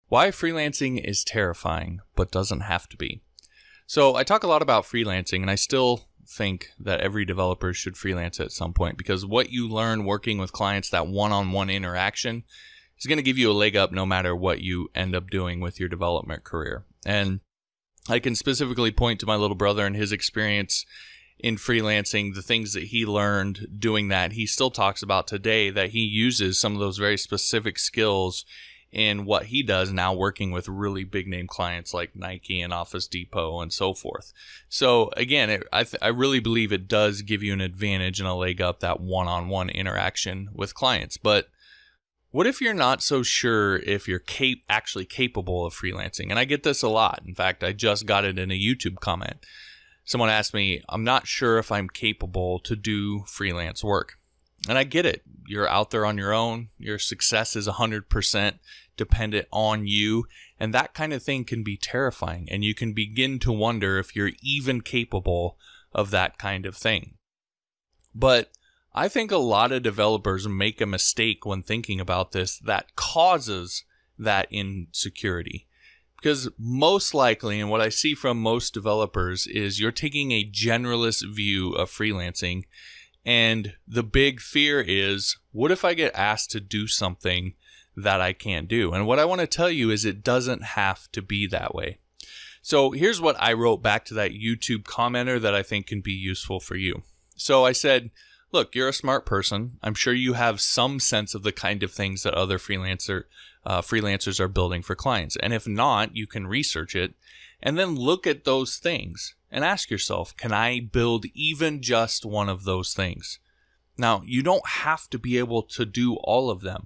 Why freelancing is terrifying, but doesn't have to be. So I talk a lot about freelancing, and I still think that every developer should freelance at some point, because what you learn working with clients, that one-on-one interaction, is going to give you a leg up no matter what you end up doing with your development career. And I can specifically point to my little brother and his experience in freelancing, the things that he learned doing that. He still talks about today that he uses some of those very specific skills in what he does now, working with really big name clients like Nike and Office Depot and so forth. So again, I really believe it does give you an advantage and a leg up, that one-on-one interaction with clients. But what if you're not so sure if you're actually capable of freelancing? And I get this a lot. In fact, I just got it in a YouTube comment. Someone asked me, I'm not sure if I'm capable to do freelance work. And I get it. You're out there on your own. Your success is 100% dependent on you. And that kind of thing can be terrifying. And you can begin to wonder if you're even capable of that kind of thing. But I think a lot of developers make a mistake when thinking about this that causes that insecurity. Because most likely, and what I see from most developers, is you're taking a generalist view of freelancing. And the big fear is, what if I get asked to do something that I can't do? And what I want to tell you is it doesn't have to be that way. So here's what I wrote back to that YouTube commenter that I think can be useful for you. So I said, look, you're a smart person. I'm sure you have some sense of the kind of things that other freelancers are building for clients. And if not, you can research it and then look at those things and ask yourself, can I build even just one of those things? Now, you don't have to be able to do all of them.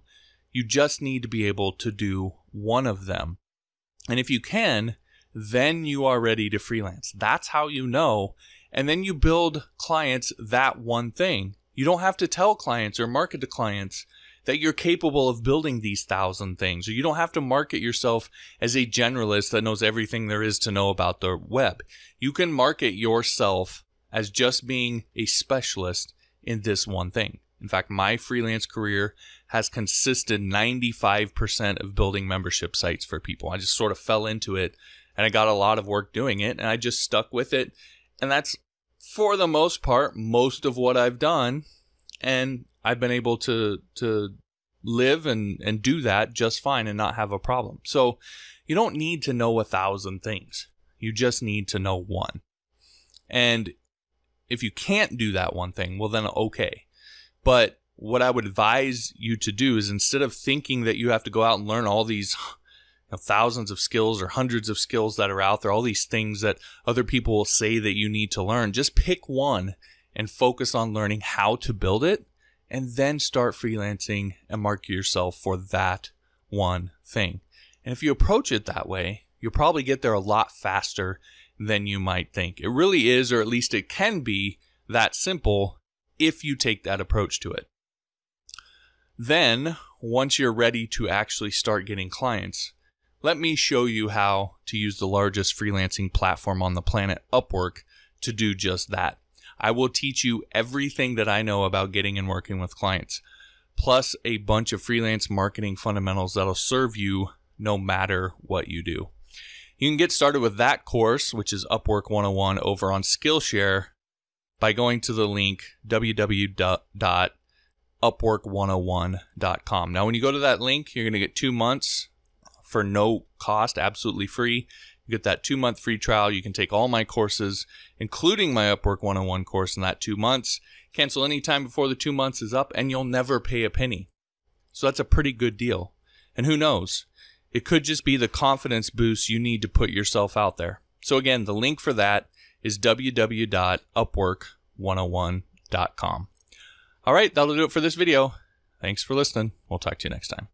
You just need to be able to do one of them. And if you can, then you are ready to freelance. That's how you know. And then you build clients that one thing. You don't have to tell clients or market to clients that you're capable of building these 1,000 things. Or you don't have to market yourself as a generalist that knows everything there is to know about the web. You can market yourself as just being a specialist in this one thing. In fact, my freelance career has consisted 95% of building membership sites for people. I just sort of fell into it and I got a lot of work doing it and I just stuck with it. And that's, for the most part, most of what I've done. And I've been able to live and do that just fine and not have a problem. So you don't need to know 1,000 things. You just need to know one. And if you can't do that one thing, well then okay. But what I would advise you to do is, instead of thinking that you have to go out and learn all these thousands of skills or hundreds of skills that are out there, all these things that other people will say that you need to learn, just pick one and focus on learning how to build it, and then start freelancing and market yourself for that one thing. And if you approach it that way, you'll probably get there a lot faster than you might think. It really is, or at least it can be, that simple if you take that approach to it. Then, once you're ready to actually start getting clients, let me show you how to use the largest freelancing platform on the planet, Upwork, to do just that. I will teach you everything that I know about getting and working with clients, plus a bunch of freelance marketing fundamentals that'll serve you no matter what you do. You can get started with that course, which is Upwork 101, over on Skillshare by going to the link www.upwork101.com. Now, when you go to that link, you're going to get 2 months for no cost, absolutely free. You get that 2-month free trial. You can take all my courses, including my Upwork 101 course, in that 2 months. Cancel anytime before the 2 months is up, and you'll never pay a penny. So that's a pretty good deal. And who knows? It could just be the confidence boost you need to put yourself out there. So again, the link for that is www.upwork101.com. All right, that'll do it for this video. Thanks for listening. We'll talk to you next time.